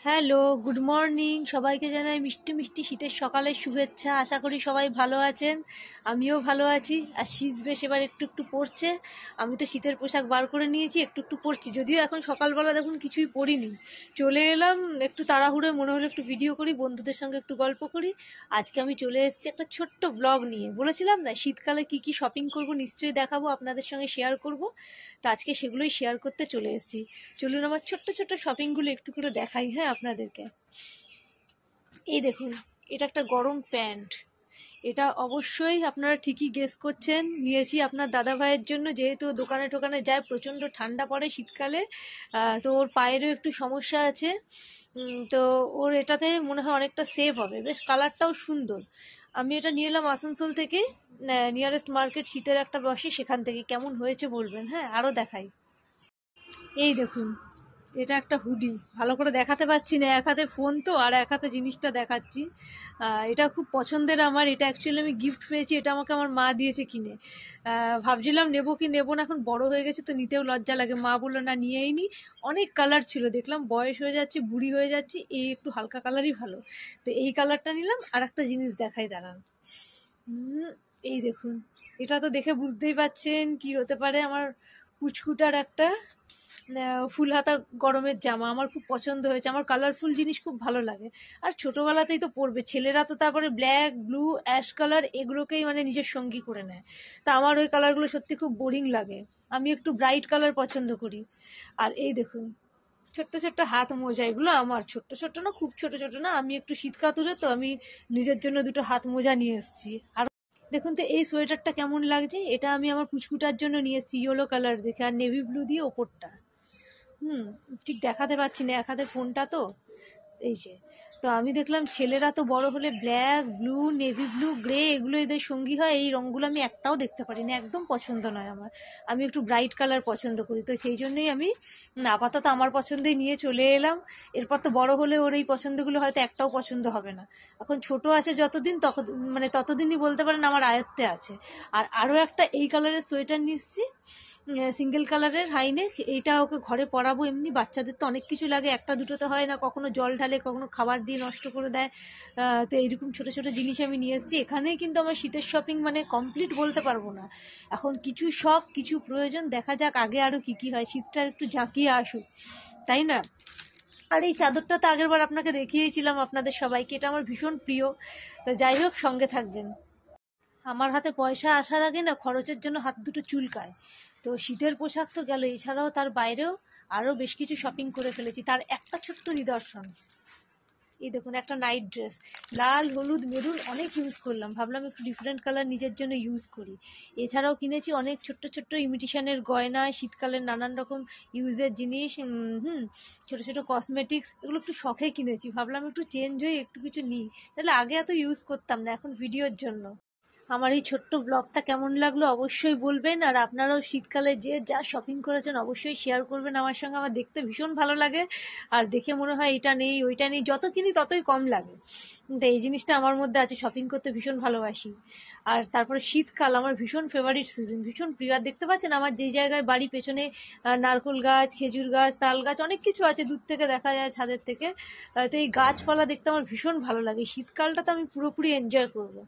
Hello, good morning. সবাইকে জানাই মিষ্টি মিষ্টি শীতের সকালের শুভেচ্ছা। আশা করি সবাই ভালো আছেন, আমিও ভালো আছি। আর শীত বেশ এবার একটু একটু পড়ছে। আমি তো শীতের পোশাক বার করে নিয়েছি, একটু একটু পরছি। যদিও এখন সকালবেলা দেখুন কিছুই পরিনি, চলে এলাম একটু তাড়াহুড়ো, মনে হলো একটু ভিডিও করি, বন্ধুদের সঙ্গে একটু গল্প করি। আজকে আমি চলে এসেছি একটা ছোট্ট ব্লগ নিয়ে। বলেছিলাম না শীতকালে কি কি শপিং করব, নিশ্চয়ই দেখাবো, আপনাদের সঙ্গে শেয়ার করব। তো আজকে সেগুলোই শেয়ার করতে চলে এসেছি। চলুন আমার ছোট্ট ছোট্ট শপিংগুলো একটু করে দেখাই হ্যাঁ আপনাদেরকে। এই দেখুন, এটা একটা গরম প্যান্ট। এটা অবশ্যই আপনারা ঠিকই গেস করছেন, নিয়েছি আপনার দাদা ভাইয়ের জন্য। যেহেতু দোকানে টোকানে যায়, প্রচণ্ড ঠান্ডা পড়ে শীতকালে, তো ওর পায়েরও একটু সমস্যা আছে। তো ওর এটাতে মনে হয় অনেকটা সেফ হবে, বেশ কালারটাও সুন্দর। আমি এটা নিয়ে এলাম আসানসোল থেকে, নিয়ারেস্ট মার্কেট শীতের একটা বসে, সেখান থেকে। কেমন হয়েছে বলবেন। হ্যাঁ, আরও দেখাই। এই দেখুন, এটা একটা হুডি। ভালো করে দেখাতে পাচ্ছি না, এক হাতে ফোন তো আর এক হাতে জিনিসটা দেখাচ্ছি। এটা খুব পছন্দের আমার। এটা অ্যাকচুয়ালি আমি গিফট পেয়েছি, এটা আমাকে আমার মা দিয়েছে কিনে। ভাবছিলাম নেবো কি নেবো না, এখন বড় হয়ে গেছে তো নিতেও লজ্জা লাগে। মা বললো না, নিয়েই নি। অনেক কালার ছিল, দেখলাম বয়স হয়ে যাচ্ছে, বুড়ি হয়ে যাচ্ছি, এই একটু হালকা কালারই ভালো। তো এই কালারটা নিলাম। আর একটা জিনিস দেখাই, দাঁড়ান। এই দেখুন, এটা তো দেখে বুঝতেই পাচ্ছেন কি হতে পারে। আমার পুচকুটার একটা ফুল হাতা গরমের জামা, আমার খুব পছন্দ হয়েছে। আমার কালারফুল জিনিস খুব ভালো লাগে। আর ছোটোবেলাতেই তো পরবে ছেলেরা, তো তারপরে ব্ল্যাক, ব্লু, অ্যাশ কালার এগুলোকেই মানে নিজের সঙ্গী করে নেয়। তা আমার ওই কালারগুলো সত্যি খুব বোরিং লাগে। আমি একটু ব্রাইট কালার পছন্দ করি। আর এই দেখুন, ছোট্ট ছোট্ট হাত মোজা। এগুলো আমার ছোট্ট ছোট্ট না, খুব ছোট ছোট না। আমি একটু শীতকাতুরে, তো আমি নিজের জন্য দুটো হাত মোজা নিয়ে এসেছি। আর দেখুন তো এই সোয়েটারটা কেমন লাগছে। এটা আমি আমার পুচকুটার জন্য নিয়ে এসেছি, ইয়েলো কালার দেখে, আর নেভি ব্লু দিয়ে ওপরটা। হুম, ঠিক দেখাতে পাচ্ছি না, এক হাতে ফোনটা তো। এই যে, তো আমি দেখলাম ছেলেরা তো বড় হলে black, blue, navy blue, grey এগুলো এদের সঙ্গী হয়। এই রঙগুলো আমি একটাও দেখতে পারি না, একদম পছন্দ নয় আমার। আমি একটু ব্রাইট কালার পছন্দ করি, তো সেই জন্যই আমি আপাতত আমার পছন্দেই নিয়ে চলে এলাম। এরপর তো বড় হলে ওর এই পছন্দগুলো হয়তো একটাও পছন্দ হবে না। এখন ছোট আছে যতদিন, তখন মানে ততদিনই বলতে পারেন আমার আয়ত্তে আছে। আর আরও একটা এই কালারের সোয়েটার নিচ্ছি, সিঙ্গেল কালারের হাইনেক। এইটা ওকে ঘরে পরাবো। এমনি বাচ্চাদের তো অনেক কিছু লাগে, একটা দুটোতে হয় না, কখনো জল ঢালে, কখনো খাবার দিয়ে নষ্ট করে দেয়। তো এইরকম ছোট ছোট জিনিস আমি নিয়ে এসেছি। এখানেই কিন্তু আমার শীতের শপিং মানে কমপ্লিট বলতে পারবো না। এখন কিছু শখ, কিছু প্রয়োজন, দেখা যাক আগে আরও কী কী হয়। শীতটা একটু জাঁকিয়ে আসুক, তাই না? আর এই চাদরটা তো আগের বার আপনাকে দেখিয়েছিলাম আপনাদের সবাইকে, এটা আমার ভীষণ প্রিয়। তো যাই হোক, সঙ্গে থাকবেন। আমার হাতে পয়সা আসার আগে না খরচের জন্য হাত দুটো চুলকায়। তো শীতের পোশাক তো গেল, এছাড়াও তার বাইরেও আরও বেশ কিছু শপিং করে ফেলেছি। তার একটা ছোট্ট নিদর্শন, এই দেখুন, একটা নাইট ড্রেস। লাল, হলুদ, মেরুন অনেক ইউজ করলাম, ভাবলাম একটু ডিফারেন্ট কালার নিজের জন্য ইউজ করি। এছাড়াও কিনেছি অনেক ছোট্ট ছোট্ট ইমিটেশনের গয়না, শীতকালের নানান রকম ইউজের জিনিস। ছোটো ছোটো কসমেটিক্স, এগুলো একটু শখে কিনেছি, ভাবলাম একটু চেঞ্জ হয়ে একটু কিছু নিই। তাহলে আগে এত ইউজ করতাম না, এখন ভিডিওর জন্য। আমার এই ছোট্ট ব্লগটা কেমন লাগলো অবশ্যই বলবেন। আর আপনারাও শীতকালে যে যা শপিং করেছেন অবশ্যই শেয়ার করবেন আমার সঙ্গে। আমার দেখতে ভীষণ ভালো লাগে, আর দেখে মনে হয় এটা নেই ওইটা নেই, যত কিনি ততই কম লাগে। তো এই জিনিসটা আমার মধ্যে আছে, শপিং করতে ভীষণ ভালোবাসি। আর তারপরে শীতকাল আমার ভীষণ ফেভারিট সিজন, ভীষণ প্রিয়। আর দেখতে পাচ্ছেন আমার যেই জায়গায় বাড়ি, পেছনে নারকেল গাছ, খেজুর গাছ, তাল গাছ অনেক কিছু আছে, দূর থেকে দেখা যায় ছাদের থেকে। তো এই গাছপালা দেখতে আমার ভীষণ ভালো লাগে। শীতকালটা তো আমি পুরোপুরি এনজয় করবো।